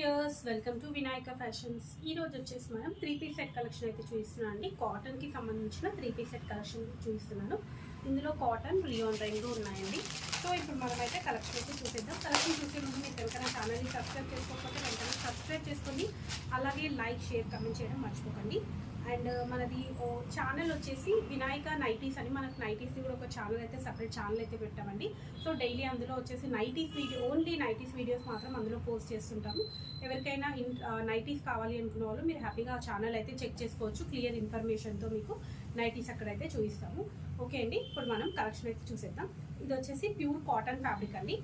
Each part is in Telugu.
Yes welcome to Vinayaka fashions. ఈ రోజు వచ్చేసి మనం 3 పీస్ సెట్ కలెక్షన్ అయితే చూపిస్తున్నాను అండి. కాటన్కి సంబంధించిన 3 పీస్ సెట్ కలెక్షన్ చూపిస్తున్నాను. ఇందులో కాటన్ రియాన్ రెండు ఉన్నాయండి. సో ఇప్పుడు మనమైతే కలెక్షన్ అయితే చూసేద్దాం. కలెక్షన్ చూసే ముందు మీరు ఎవరికైనా ఛానల్ని సబ్స్క్రైబ్ చేసుకోకపోతే వెంటనే సబ్స్క్రైబ్ చేసుకోండి. అలాగే లైక్ షేర్ కమెంట్ చేయడం మర్చిపోకండి. అండ్ మనది ఛానల్ వచ్చేసి వినాయక నైటీస్ అని, మనకు నైటీస్ కూడా ఒక ఛానల్ అయితే సపరేట్ ఛానల్ అయితే పెట్టామండి. సో డైలీ అందులో వచ్చేసి nighties video, only nighties videos మాత్రం అందులో పోస్ట్ చేస్తుంటాము. ఎవరికైనా నైటీస్ కావాలి అనుకున్న వాళ్ళు మీరు హ్యాపీగా ఆ ఛానల్ అయితే చెక్ చేసుకోవచ్చు. క్లియర్ ఇన్ఫర్మేషన్తో మీకు నైటీస్ అక్కడైతే చూపిస్తాము. ఓకే అండి, ఇప్పుడు మనం కలెక్షన్ అయితే చూసేద్దాం. ఇది వచ్చేసి ప్యూర్ కాటన్ ఫ్యాబ్రిక్ అండి.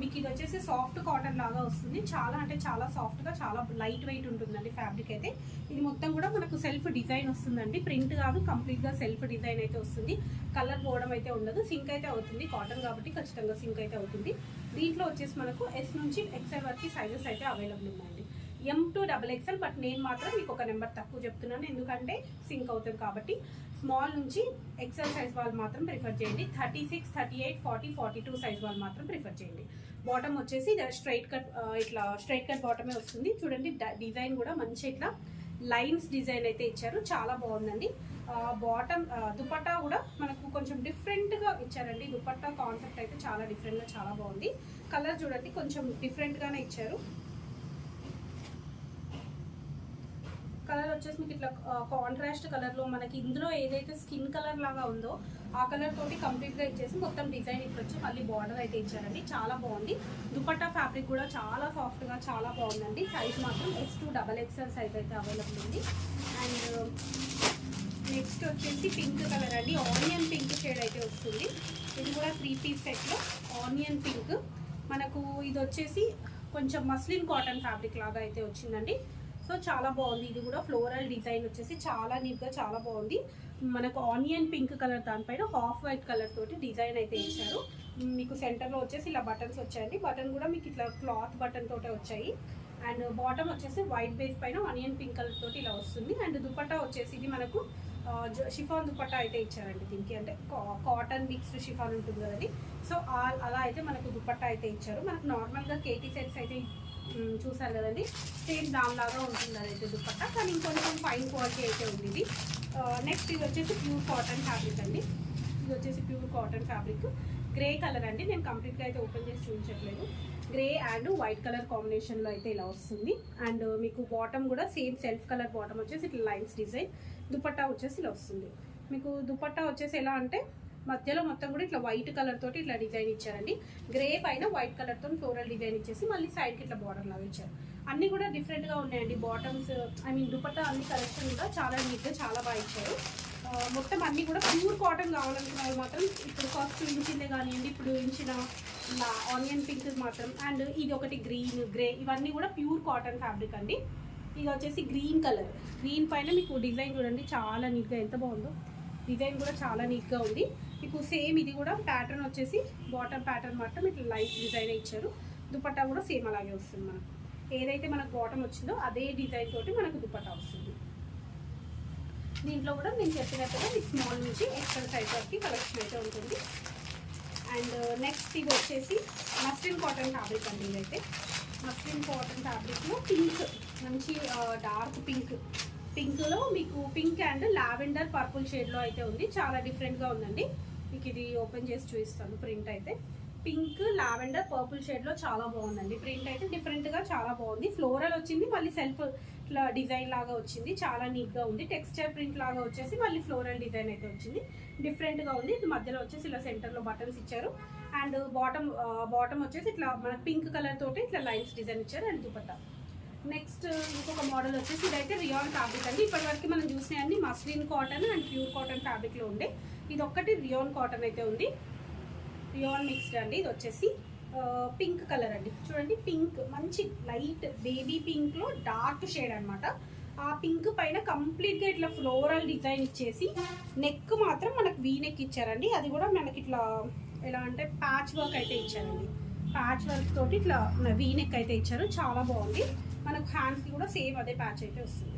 మీకు ఇది వచ్చేసి సాఫ్ట్ కాటన్ లాగా వస్తుంది. చాలా అంటే చాలా సాఫ్ట్గా, చాలా లైట్ వెయిట్ ఉంటుందండి ఫ్యాబ్రిక్ అయితే. ఇది మొత్తం కూడా మనకు సెల్ఫ్ డిజైన్ వస్తుందండి, ప్రింట్ కాదు, కంప్లీట్గా సెల్ఫ్ డిజైన్ అయితే వస్తుంది. కలర్ పోవడం అయితే ఉండదు, సింక్ అయితే అవుతుంది. కాటన్ కాబట్టి ఖచ్చితంగా సింక్ అయితే అవుతుంది. దీంట్లో వచ్చేసి మనకు ఎస్ నుంచి ఎక్స్ఎల్ వరకు సైజెస్ అయితే అవైలబుల్ ఉన్నాయండి. M to XXL, బట్ నేను మాత్రం మీకు ఒక నెంబర్ తక్కువ చెప్తున్నాను, ఎందుకంటే సింక్ అవుతుంది కాబట్టి. స్మాల్ నుంచి ఎక్సెల్ సైజ్ వాళ్ళు మాత్రం ప్రిఫర్ చేయండి. 36, 38, 40, 42 సైజ్ వాళ్ళు మాత్రం ప్రిఫర్ చేయండి. బాటమ్ వచ్చేసి స్ట్రైట్ కట్, ఇట్లా స్ట్రైట్ కట్ బాటమే వస్తుంది. చూడండి డిజైన్ కూడా మంచి ఇట్లా లైన్స్ డిజైన్ అయితే ఇచ్చారు, చాలా బాగుందండి. బాటమ్ దుపట్టా కూడా మనకు కొంచెం డిఫరెంట్గా ఇచ్చారండి. దుపట్టా కాన్సెప్ట్ అయితే చాలా డిఫరెంట్గా చాలా బాగుంది. కలర్ చూడండి కొంచెం డిఫరెంట్గానే ఇచ్చారు. కలర్ వచ్చేసి మీకు ఇట్లా కాంట్రాస్ట్ కలర్లో, మనకి ఇందులో ఏదైతే స్కిన్ కలర్ లాగా ఉందో ఆ కలర్ తోటి కంప్లీట్గా ఇచ్చేసి మొత్తం డిజైన్ ఇట్లా వచ్చి మళ్ళీ బార్డర్ అయితే ఇచ్చారండి. చాలా బాగుంది. దుపట్టా ఫ్యాబ్రిక్ కూడా చాలా సాఫ్ట్గా చాలా బాగుందండి. సైజ్ మాత్రం S to XXL సైజ్ అయితే అవైలబుల్ ఉంది. అండ్ నెక్స్ట్ వచ్చేసి పింక్ కలర్ అండి, ఆనియన్ పింక్ షేడ్ అయితే వస్తుంది. ఇది కూడా 3 పీస్ సెట్లో ఆనియన్ పింక్. మనకు ఇది వచ్చేసి కొంచెం మస్లిన్ కాటన్ ఫ్యాబ్రిక్ లాగా అయితే వచ్చిందండి. సో చాలా బాగుంది. ఇది కూడా ఫ్లోరల్ డిజైన్ వచ్చేసి చాలా నీట్గా చాలా బాగుంది. మనకు ఆనియన్ పింక్ కలర్ దానిపైన హాఫ్ వైట్ కలర్ తోటి డిజైన్ అయితే ఇచ్చారు. మీకు సెంటర్లో వచ్చేసి ఇలా బటన్స్ వచ్చాయండి. బటన్ కూడా మీకు ఇట్లా క్లాత్ బటన్ తోటే వచ్చాయి. అండ్ బాటమ్ వచ్చేసి వైట్ బేస్ పైన ఆనియన్ పింక్ కలర్ తోటి ఇలా వస్తుంది. అండ్ దుపట్టా వచ్చేసి ఇది మనకు షిఫాన్ దుపట్టా అయితే ఇచ్చారండి. దీనికి అంటే కాటన్ మిక్స్డ్ షిఫాన్ ఉంటుంది కదండి. సో అలా అయితే మనకు దుపట్టా అయితే ఇచ్చారు. మనకు నార్మల్గా కేటీ సెట్స్ అయితే చూసారు కదండి, సేమ్ దానిలాగా ఉంటుంది అదైతే దుపట్టా, కానీ ఇంకొంచెం ఫైన్ క్వాలిటీ అయితే ఉంది ఇది. నెక్స్ట్ ఇది వచ్చేసి ప్యూర్ కాటన్ ఫ్యాబ్రిక్ అండి. ఇది వచ్చేసి pure cotton fabric, grey colour అండి. నేను కంప్లీట్గా అయితే ఓపెన్ చేసి చూపించట్లేదు. గ్రే అండ్ వైట్ కలర్ కాంబినేషన్లో అయితే ఇలా వస్తుంది. అండ్ మీకు బాటమ్ కూడా సేమ్ సెల్ఫ్ కలర్ బాటమ్ వచ్చేసి ఇట్లా లైన్స్ డిజైన్. దుపట్టా వచ్చేసి ఇలా వస్తుంది. మీకు దుపట్టా వచ్చేసి ఎలా అంటే మధ్యలో మొత్తం కూడా ఇట్లా వైట్ కలర్ తోటి ఇట్లా డిజైన్ ఇచ్చారండి. గ్రే పైన వైట్ కలర్ తో ఫ్లోరల్ డిజైన్ ఇచ్చేసి మళ్ళీ సైడ్కి ఇట్లా బార్డర్ లాగా ఇచ్చారు. అన్ని కూడా డిఫరెంట్గా ఉన్నాయండి. బాటమ్స్ దుపట్టా అన్ని కలెక్షన్ కూడా చాలా నీట్గా చాలా బాగా ఇచ్చారు. మొత్తం అన్ని కూడా ప్యూర్ కాటన్ కావాలనుకున్న వాళ్ళు మాత్రం ఇప్పుడు ఫస్ట్ చూపించిందే కానివ్వండి, ఇప్పుడు చూపించిన ఆనియన్ పింక్ మాత్రం, అండ్ ఇది ఒకటి గ్రీన్ గ్రే, ఇవన్నీ కూడా ప్యూర్ కాటన్ ఫ్యాబ్రిక్ అండి. ఇది వచ్చేసి గ్రీన్ కలర్, గ్రీన్ పైన మీకు డిజైన్ చూడండి చాలా నీట్గా ఎంత బాగుందో. డిజైన్ కూడా చాలా నీట్గా ఉంది. మీకు సేమ్ ఇది కూడా ప్యాటర్న్ వచ్చేసి బాటమ్ ప్యాటర్న్ మాత్రం ఇట్లా లైట్ డిజైన్ ఇచ్చారు. దుపట్టా కూడా సేమ్ అలాగే వస్తుంది. మనకు ఏదైతే మనకు బాటమ్ వచ్చిందో అదే డిజైన్ తోటి మనకు దుపట్టా వస్తుంది. దీంట్లో కూడా నేను చెప్పినట్టుగా మీకు స్మాల్ నుంచి ఎక్స్ఎల్ సైజ్ వరకు కలెక్షన్ అయితే ఉంటుంది. అండ్ నెక్స్ట్ ఇది వచ్చేసి మస్లిన్ కాటన్ ఫ్యాబ్రిక్ అండి. ఇదైతే మస్లిన్ కాటన్ ఫ్యాబ్రిక్లో పింక్, మంచి డార్క్ పింక్లో మీకు పింక్ అండ్ లావెండర్ పర్పుల్ షేడ్లో అయితే ఉంది. చాలా డిఫరెంట్గా ఉందండి. మీకు ఇది ఓపెన్ చేసి చూపిస్తాను. ప్రింట్ అయితే పింక్ లావెండర్ పర్పుల్ షేడ్లో చాలా బాగుందండి. ప్రింట్ అయితే డిఫరెంట్గా చాలా బాగుంది. ఫ్లోరల్ వచ్చింది, మళ్ళీ సెల్ఫ్ ఇట్లా డిజైన్ లాగా వచ్చింది, చాలా నీట్గా ఉంది. టెక్స్చర్ ప్రింట్ లాగా వచ్చేసి మళ్ళీ ఫ్లోరల్ డిజైన్ అయితే వచ్చింది, డిఫరెంట్గా ఉంది. ఇది మధ్యలో వచ్చేసి ఇలా సెంటర్లో బటన్స్ ఇచ్చారు. అండ్ బాటమ్ వచ్చేసి ఇట్లా మన పింక్ కలర్ తోటి ఇట్లా లైన్స్ డిజైన్ ఇచ్చారు. అండ్ దుపట్టా నెక్స్ట్ ఇంకొక మోడల్ వచ్చేసి ఇదైతే రియాన్ ఫ్యాబ్రిక్ అండి. ఇప్పటివరకు మనం చూసినాయన్ని muslin cotton and pure cotton ఫ్యాబ్రిక్లో ఉండే, ఇది ఒక్కటి రియాన్ కాటన్ అయితే ఉంది. రియాన్ మిక్స్డ్ అండి. ఇది వచ్చేసి పింక్ కలర్ అండి. చూడండి పింక్, మంచి లైట్ బేబీ పింక్లో డార్క్ షేడ్ అనమాట. ఆ పింక్ పైన కంప్లీట్గా ఇట్లా ఫ్లోరల్ డిజైన్ ఇచ్చేసి నెక్ మాత్రం మనకు వీ నెక్ ఇచ్చారండి. అది కూడా మనకి ఇట్లా ఎలా అంటే ప్యాచ్ వర్క్ అయితే ఇచ్చారండి. ప్యాచ్ వర్క్ తోటి ఇట్లా వీ నెక్ అయితే ఇచ్చారు, చాలా బాగుంది. మనకు హ్యాండ్స్కి కూడా సేమ్ అదే ప్యాచ్ అయితే వస్తుంది.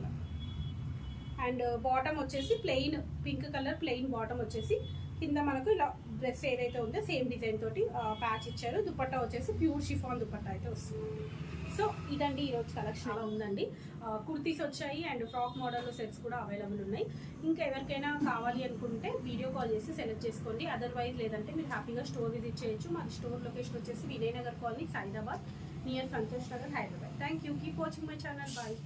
అండ్ బాటమ్ వచ్చేసి plain pink colour plain bottom వచ్చేసి కింద మనకు ఇలా డ్రెస్ ఏదైతే ఉందో సేమ్ డిజైన్ తోటి ప్యాచ్ ఇచ్చారు. దుపట్టా వచ్చేసి ప్యూర్ షిఫాన్ దుపట్టా అయితే వస్తుంది. సో ఇదండి ఈరోజు కలెక్షన్ చాలా ఉందండి. కుర్తీస్ వచ్చాయి అండ్ ఫ్రాక్ మోడల్లో సెట్స్ కూడా అవైలబుల్ ఉన్నాయి. ఇంకా ఎవరికైనా కావాలి అనుకుంటే వీడియో కాల్ చేసి సెలెక్ట్ చేసుకోండి. అదర్వైజ్ లేదంటే మీరు హ్యాపీగా స్టోర్ విజిట్ చేయొచ్చు. మాది స్టోర్ లొకేషన్ వచ్చేసి Vinayanagar colony, Saidabad, near Santosh Nagar, Hyderabad. Thank you. Keep watching my channel. Bye.